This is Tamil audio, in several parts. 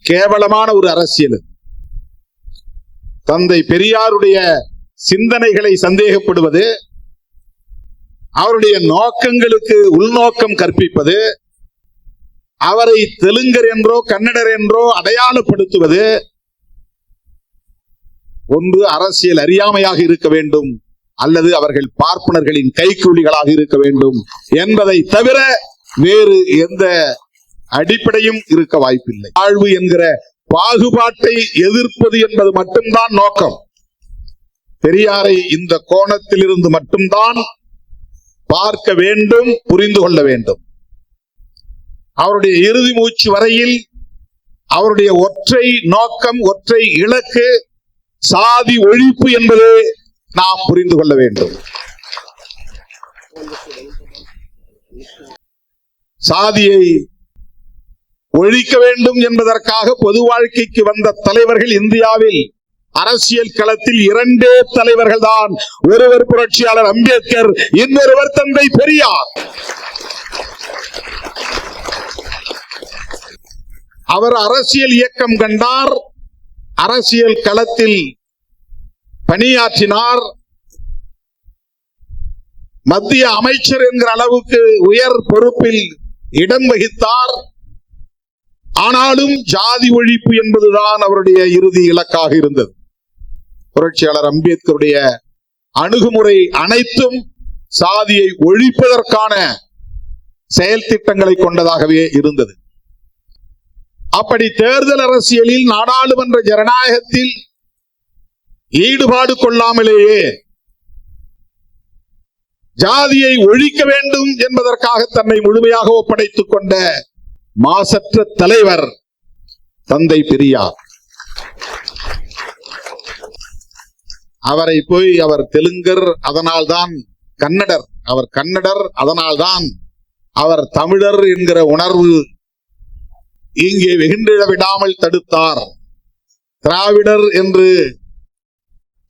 கேவலமான ஒரு அரசியல். தந்தை பெரியாருடைய சிந்தனைகளை சந்தேகப்படுவது, அவருடைய நோக்கங்களுக்கு உள்நோக்கம் கற்பிப்பது, அவரை தெலுங்கர் என்றோ கன்னடர் என்றோ அடையாளப்படுத்துவது ஒன்று அரசியல் அறியாமையாக இருக்க வேண்டும், அல்லது அவர்கள் பார்ப்பனர்களின் கைக்கூலிகளாக இருக்க வேண்டும் என்பதை தவிர வேறு எந்த அடிப்படையும் இருக்க வாய்ப்பில்லை. வாழ்வு என்கிற பாகுபாட்டை எதிர்ப்பது என்பது மட்டும்தான் நோக்கம். பெரியாரை இந்த கோணத்தில் இருந்து மட்டும்தான் பார்க்க வேண்டும், புரிந்து கொள்ள வேண்டும். அவருடைய இறுதி மூச்சு வரையில் அவருடைய ஒற்றை நோக்கம், ஒற்றை இலக்கு சாதி ஒழிப்பு என்பதை நாம் புரிந்து கொள்ள வேண்டும். சாதியை ஒழிக்க வேண்டும் என்பதற்காக பொது வாழ்க்கைக்கு வந்த தலைவர்கள் இந்தியாவில் அரசியல் களத்தில் இரண்டே தலைவர்கள் தான். ஒருவர் புரட்சியாளர் அம்பேத்கர், இன்னொருவர் தந்தை பெரியார். அவர் அரசியல் இயக்கம் கண்டார், அரசியல் களத்தில் பணியாற்றினார், மத்திய அமைச்சர் என்கிற அளவுக்கு உயர் பொறுப்பில் இடம் வகித்தார். ஆனாலும் ஜாதி ஒழிப்பு என்பதுதான் அவருடைய இறுதி இலக்காக இருந்தது. புரட்சியாளர் அம்பேத்கருடைய அணுகுமுறை அனைத்தும் சாதியை ஒழிப்பதற்கான செயல் திட்டங்களை கொண்டதாகவே இருந்தது. அப்படி தேர்தல் அரசியலில், நாடாளுமன்ற ஜனநாயகத்தில் ஈடுபாடு கொள்ளாமலேயே ஜாதியை ஒழிக்க வேண்டும் என்பதற்காக தன்னை முழுமையாக ஒப்படைத்துக் கொண்ட மாசற்ற தலைவர் தந்தை பெரியார். அவரை போய் அவர் தெலுங்கர், அதனால்தான் கன்னடர், அவர் கன்னடர், அதனால்தான் அவர் தமிழர் என்கிற உணர்வு இங்கே வெகுண்டிட விடாமல் தடுத்தார். திராவிடர் என்று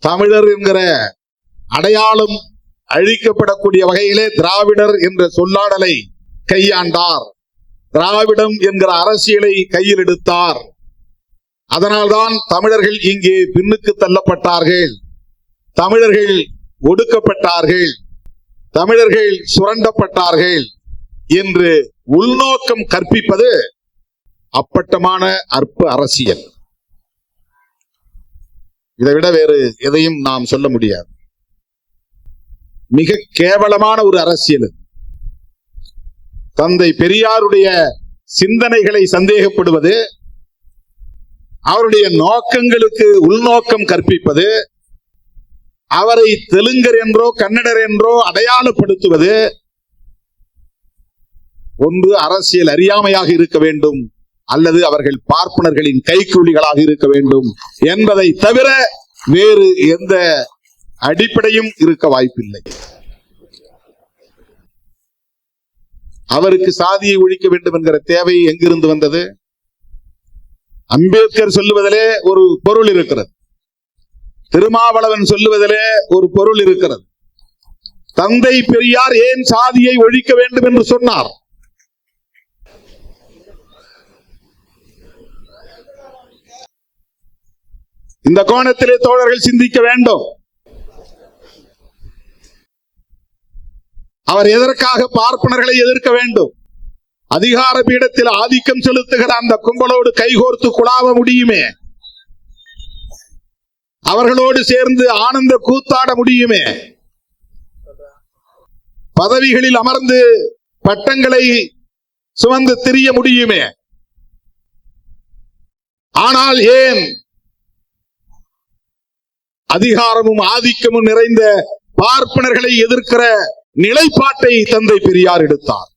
தமிழர் என்கிற அடையாளம் அழிக்கப்படக்கூடிய வகையிலே திராவிடர் என்ற சொல்லாடலை கையாண்டார். திராவிடம் என்கிற அரசியலை கையில் எடுத்தார். அதனால்தான் தமிழர்கள் இங்கே பின்னுக்கு தள்ளப்பட்டார்கள், தமிழர்கள் ஒடுக்கப்பட்டார்கள், தமிழர்கள் சுரண்டப்பட்டார்கள் என்று உள்நோக்கம் கற்பிப்பது அப்பட்டமான அற்ப அரசியல். இதைவிட வேறு எதையும் நாம் சொல்ல முடியாது. மிக கேவலமான ஒரு அரசியல். தந்தை பெரியாருடைய சிந்தனைகளை சந்தேகப்படுவது, அவருடைய நோக்கங்களுக்கு உள்நோக்கம் கற்பிப்பது, அவரை தெலுங்கர் என்றோ கன்னடர் என்றோ அடையாளப்படுத்துவது ஒன்று அரசியல் அறியாமையாக இருக்க வேண்டும், அல்லது அவர்கள் பார்ப்பனர்களின் கைக்கூலிகளாக இருக்க வேண்டும் என்பதை தவிர வேறு எந்த அடிப்படையும் இருக்க வாய்ப்பில்லை. அவருக்கு சாதியை ஒழிக்க வேண்டும் என்கிற தேவை எங்கிருந்து வந்தது? அம்பேத்கர் சொல்லுவதிலே ஒரு பொருள் இருக்கிறது, திருமாவளவன் சொல்லுவதிலே ஒரு பொருள் இருக்கிறது. தந்தை பெரியார் ஏன் சாதியை ஒழிக்க வேண்டும் என்று சொன்னார்? இந்த கோணத்திலே தோழர்கள் சிந்திக்க வேண்டும். அவர் எதற்காக பார்ப்பனர்களை எதிர்க்க வேண்டும்? அதிகார பீடத்தில் ஆதிக்கம் செலுத்துகிற அந்த கும்பலோடு கைகோர்த்து குழாவ முடியுமே, அவர்களோடு சேர்ந்து ஆனந்த கூத்தாட முடியுமே, பதவிகளில் அமர்ந்து பட்டங்களை சுமந்து திரிய முடியுமே. ஆனால் ஏன் அதிகாரமும் ஆதிக்கமும் நிறைந்த பார்ப்பனர்களை எதிர்க்கிற நிலைப்பாட்டை தந்தை பெரியார் எடுத்தார்?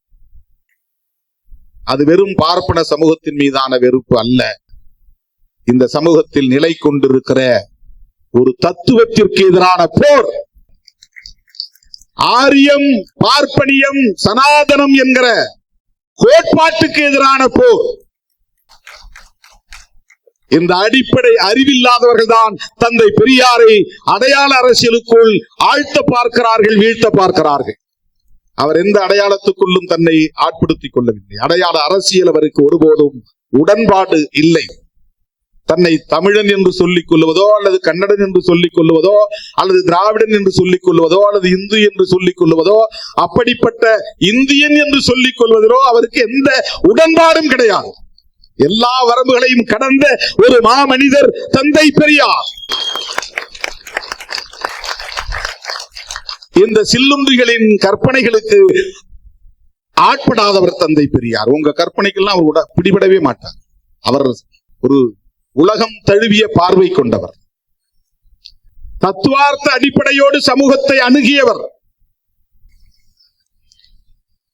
அது வெறும் பார்ப்பன சமூகத்தின் மீதான வெறுப்பு அல்ல, இந்த சமூகத்தில் நிலை கொண்டிருக்கிற ஒரு தத்துவத்திற்கு எதிரான போர். ஆரியம், பார்ப்பனியம், சனாதனம் என்கிற கோட்பாட்டுக்கு எதிரான போர். இந்த அடிப்படை அறிவில்லாதவர்கள் தான் தந்தை பெரியாரை அடையாள அரசியலுக்குள் ஆழ்த்த பார்க்கிறார்கள், வீழ்த்த பார்க்கிறார்கள். அவர் எந்த அடையாளத்துக்குள்ளும் தன்னை ஆட்படுத்திக் கொள்ளவில்லை. அடையாள அரசியல் அவருக்கு ஒருபோதும் உடன்பாடு இல்லை. தன்னை தமிழன் என்று சொல்லிக் கொள்வதோ அல்லது கன்னடன் என்று சொல்லிக் கொள்வதோ அல்லது திராவிடன் என்று சொல்லிக் கொள்வதோ அல்லது இந்து என்று சொல்லிக் கொள்வதோ அப்படிப்பட்ட இந்தியன் என்று சொல்லிக் கொள்வதிலோ அவருக்கு எந்த உடன்பாடும் கிடையாது. எல்லா வரம்புகளையும் கடந்த ஒரு மாமனிதர் தந்தை பெரியார். இந்த சில்லுன்றிகளின் கற்பனைகளுக்கு ஆட்படாதவர் தந்தை பெரியார். உங்க கற்பனைக்கெல்லாம் அவர் பிடிபடவே மாட்டார். அவர் ஒரு உலகம் தழுவிய பார்வை கொண்டவர். தத்துவார்த்த அடிப்படையோடு சமூகத்தை அணுகியவர்.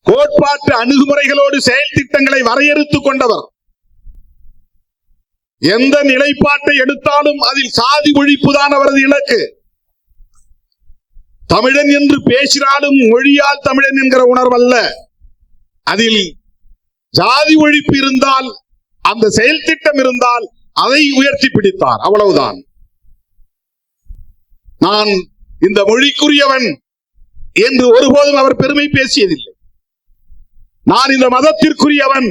கோட்பாட்டு அணுகுமுறைகளோடு செயல் திட்டங்களை வரையறுத்துக் கொண்டவர். எந்த நிலைப்பாட்டை எடுத்தாலும் அதில் சாதி ஒழிப்பு தான் அவரது இலக்கு. தமிழன் என்று பேசினாலும் மொழியால் தமிழன் என்கிற உணர்வல்ல, அதில் ஜாதி ஒழிப்பு இருந்தால், அந்த செயல் திட்டம் இருந்தால் அதை உயர்த்தி பிடித்தார். அவ்வளவுதான். நான் இந்த மொழிக்குரியவன் என்று ஒருபோதும் அவர் பெருமை பேசியதில்லை. நான் இந்த மதத்திற்குரியவன்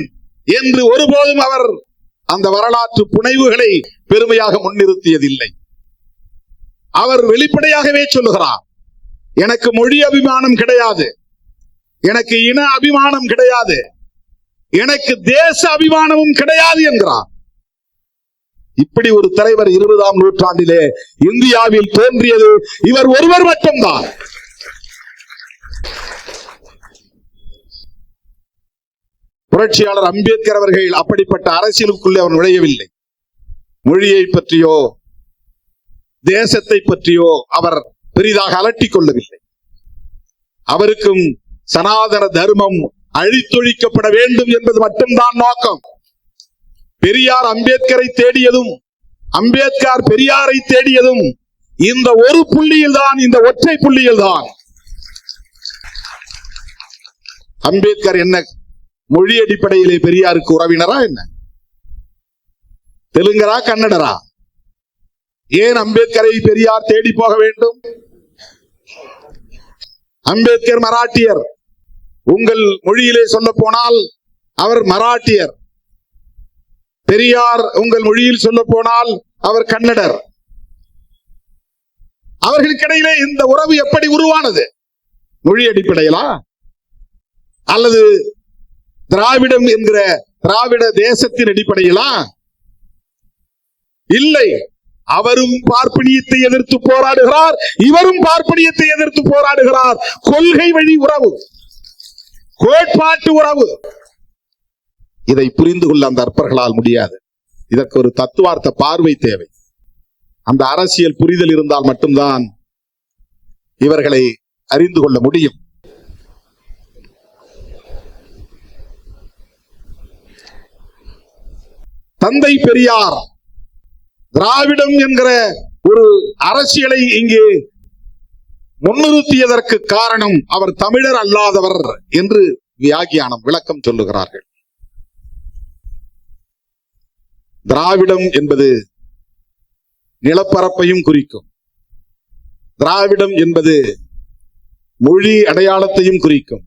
என்று ஒருபோதும் அவர் அந்த வரலாற்று புனைவுகளை பெருமையாக முன்னிறுத்தியதில்லை. அவர் வெளிப்படையாகவே சொல்லுகிறார், எனக்கு மொழி அபிமானம் கிடையாது, எனக்கு இன அபிமானம் கிடையாது, எனக்கு தேச அபிமானமும் கிடையாது என்கிறார். இப்படி ஒரு தலைவர் 20ஆம் நூற்றாண்டிலே இந்தியாவில் தோன்றியது இவர் ஒருவர் மட்டும்தான். புரட்சியாளர் அம்பேத்கர் அவர்கள் அப்படிப்பட்ட அரசியலுக்குள்ளே அவர் நுழையவில்லை. மொழியை பற்றியோ தேசத்தை பற்றியோ அவர் பெரிதாக அலட்டிக் கொள்ளவில்லை. அவருக்கும் சனாதன தர்மம் அழித்தொழிக்கப்பட வேண்டும் என்பது மட்டும்தான் நோக்கம். பெரியார் அம்பேத்கரை தேடியதும் அம்பேத்கர் பெரியாரை தேடியதும் இந்த ஒரு புள்ளியில் தான், இந்த ஒற்றை புள்ளியில் தான். அம்பேத்கர் என்ன மொழி அடிப்படையிலே பெரியாருக்கு உறவினரா என்ன? தெலுங்கரா கன்னடரா? ஏன் அம்பேத்கரை பெரியார் தேடி போக வேண்டும்? அம்பேத்கர் மராட்டியர். உங்கள் மொழியிலே சொல்ல போனால் அவர் மராட்டியர். பெரியார் உங்கள் மொழியில் சொல்ல போனால் அவர் கன்னடர். அவர்களுக்கிடையிலே இந்த உறவு எப்படி உருவானது? மொழி அடிப்படையிலா அல்லது திராவிடம் என்கிற திராவிட தேசத்தின் அடிப்படையிலா? இல்லை. அவரும் பார்ப்பனியத்தை எதிர்த்து போராடுகிறார், இவரும் பார்ப்பனியத்தை எதிர்த்து போராடுகிறார். கொள்கை வழி உறவு, கோட்பாட்டு உறவு. இதை புரிந்து கொள்ள அந்த அற்பர்களால் முடியாது. இதற்கு ஒரு தத்துவார்த்த பார்வை தேவை. அந்த அரசியல் புரிதல் இருந்தால் மட்டும்தான் இவர்களை அறிந்து கொள்ள முடியும். தந்தை பெரியார் திராவிடம் என்கிற ஒரு அரசியலை இங்கே முன்னிறுத்தியதற்கு காரணம் அவர் தமிழர் அல்லாதவர் என்று வியாக்கியானம் விளக்கம் சொல்லுகிறார்கள். திராவிடம் என்பது நிலப்பரப்பையும் குறிக்கும். திராவிடம் என்பது மொழி அடையாளத்தையும் குறிக்கும்.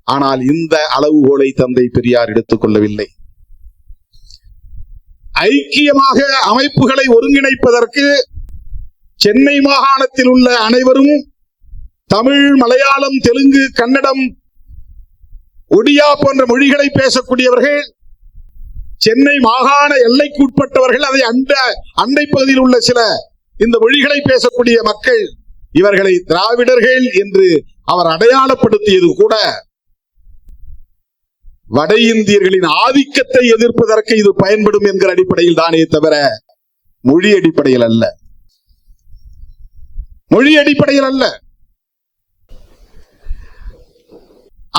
ஆனால் இந்த அளவுகோலை தந்தை பெரியார் எடுத்துக் கொள்ளவில்லை. ஐக்கியமாக அமைப்புகளை ஒருங்கிணைப்பதற்கு சென்னை மாகாணத்தில் உள்ள அனைவரும் தமிழ், மலையாளம், தெலுங்கு, கன்னடம், ஒடியா போன்ற மொழிகளை பேசக்கூடியவர்கள், சென்னை மாகாண எல்லைக்குட்பட்டவர்கள், அதை அண்டை பகுதியில் உள்ள சில இந்த மொழிகளை பேசக்கூடிய மக்கள், இவர்களை திராவிடர்கள் என்று அவர் அடையாளப்படுத்தியது கூட வட இந்தியர்களின் ஆதிக்கத்தை எதிர்ப்பதற்கு இது பயன்படும் என்கிற அடிப்படையில் தானே தவிர மொழி அடிப்படையில் அல்ல. மொழி அடிப்படையில் அல்ல.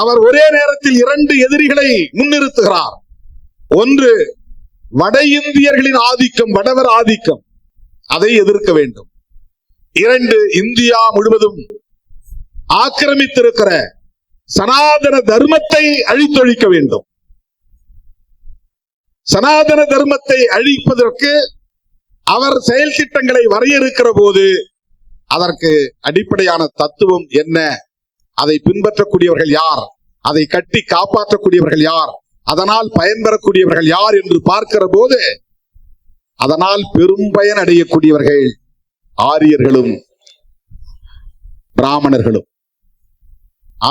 அவர் ஒரே நேரத்தில் 2 எதிரிகளை முன்னிறுத்துகிறார். ஒன்று வட இந்தியர்களின் ஆதிக்கம், வடவர் ஆதிக்கம், அதை எதிர்க்க வேண்டும். 2 இந்தியா முழுவதும் ஆக்கிரமித்திருக்கிற சனாதன தர்மத்தை அழித்தொழிக்க வேண்டும். சனாதன தர்மத்தை அழிப்பதற்கு அவர் செயல் திட்டங்களை வரையறுக்கிற போது அதற்கு அடிப்படையான தத்துவம் என்ன, அதை பின்பற்றக்கூடியவர்கள் யார், அதை கட்டி காப்பாற்றக்கூடியவர்கள் யார், அதனால் பயன்பெறக்கூடியவர்கள் யார் என்று பார்க்கிற போது அதனால் பெரும் பயன் அடையக்கூடியவர்கள் ஆரியர்களும் பிராமணர்களும்.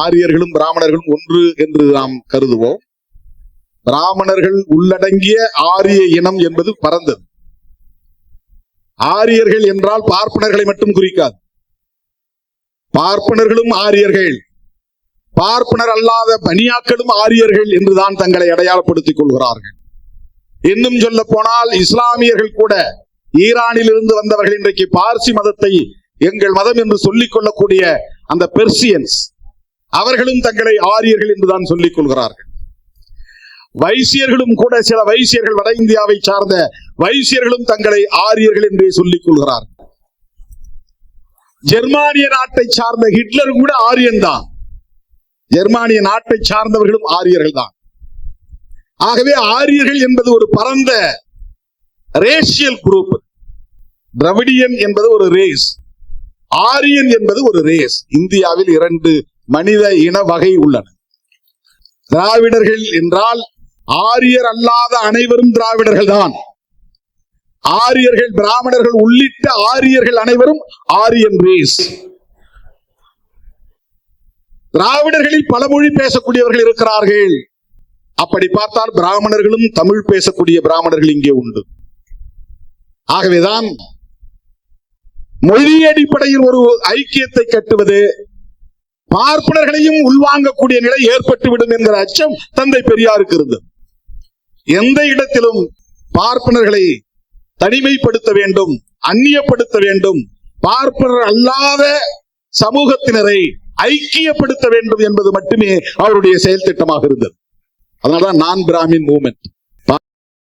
ஆரியர்களும் பிராமணர்களும் ஒன்று என்று நாம் கருதுவோம். பிராமணர்கள் உள்ளடங்கிய ஆரிய இனம் என்பது பரந்தது. ஆரியர்கள் என்றால் பார்ப்பனர்களை மட்டும் குறிக்காது. பார்ப்பனர்களும் ஆரியர்கள், பார்ப்பனர் அல்லாத பனியாக்களும் ஆரியர்கள் என்றுதான் தங்களை அடையாளப்படுத்திக் கொள்கிறார்கள். இன்னும் சொல்ல போனால் இஸ்லாமியர்கள் கூட, ஈரானில் இருந்து வந்தவர்கள் இன்றைக்கு பார்சி மதத்தை எங்கள் மதம் என்று சொல்லிக் கொள்ளக்கூடிய அந்த பெர்சியன்ஸ், அவர்களும் தங்களை ஆரியர்கள் என்றுதான் சொல்லிக் கொள்கிறார்கள். வைசியர்களும் கூட, சில வைசியர்கள், வட இந்தியாவை சார்ந்த வைசியர்களும் தங்களை ஆரியர்கள் என்றே சொல்லிக் கொள்கிறார்கள். ஜெர்மானிய நாட்டை சார்ந்த ஹிட்லர் கூட ஆரியன் தான். ஜெர்மானிய நாட்டை சார்ந்தவர்களும் ஆரியர்கள் தான். ஆகவே ஆரியர்கள் என்பது ஒரு பரந்த ரேஷியல் குரூப். திராவிடியன் என்பது ஒரு ரேஸ், ஆரியன் என்பது ஒரு ரேஸ். இந்தியாவில் 2 மனித இன வகை உள்ளன. திராவிடர்கள் என்றால் ஆரியர் அல்லாத அனைவரும் திராவிடர்கள் தான். ஆரியர்கள், பிராமணர்கள் உள்ளிட்ட ஆரியர்கள் அனைவரும் ஆரியன் ரேஸ். திராவிடர்களில் பல மொழி பேசக்கூடியவர்கள் இருக்கிறார்கள். அப்படி பார்த்தால் பிராமணர்களும் தமிழ் பேசக்கூடிய பிராமணர்கள் இங்கே உண்டு. ஆகவேதான் மொழி அடிப்படையில் ஒரு ஐக்கியத்தை கட்டுவது பார்ப்பனர்களையும் உள்வாங்கக்கூடிய நிலை ஏற்பட்டுவிடும் என்கிற அச்சம் தந்தை பெரியாருக்கு இருந்தது. எந்த இடத்திலும் பார்ப்பனர்களை தனிமைப்படுத்த வேண்டும், அந்நியப்படுத்த வேண்டும், பார்ப்பனர் அல்லாத சமூகத்தினரை ஐக்கியப்படுத்த வேண்டும் என்பது மட்டுமே அவருடைய செயல் திட்டமாக இருந்தது. அதனால்தான் நான் பிராமின் மூவ்மெண்ட்.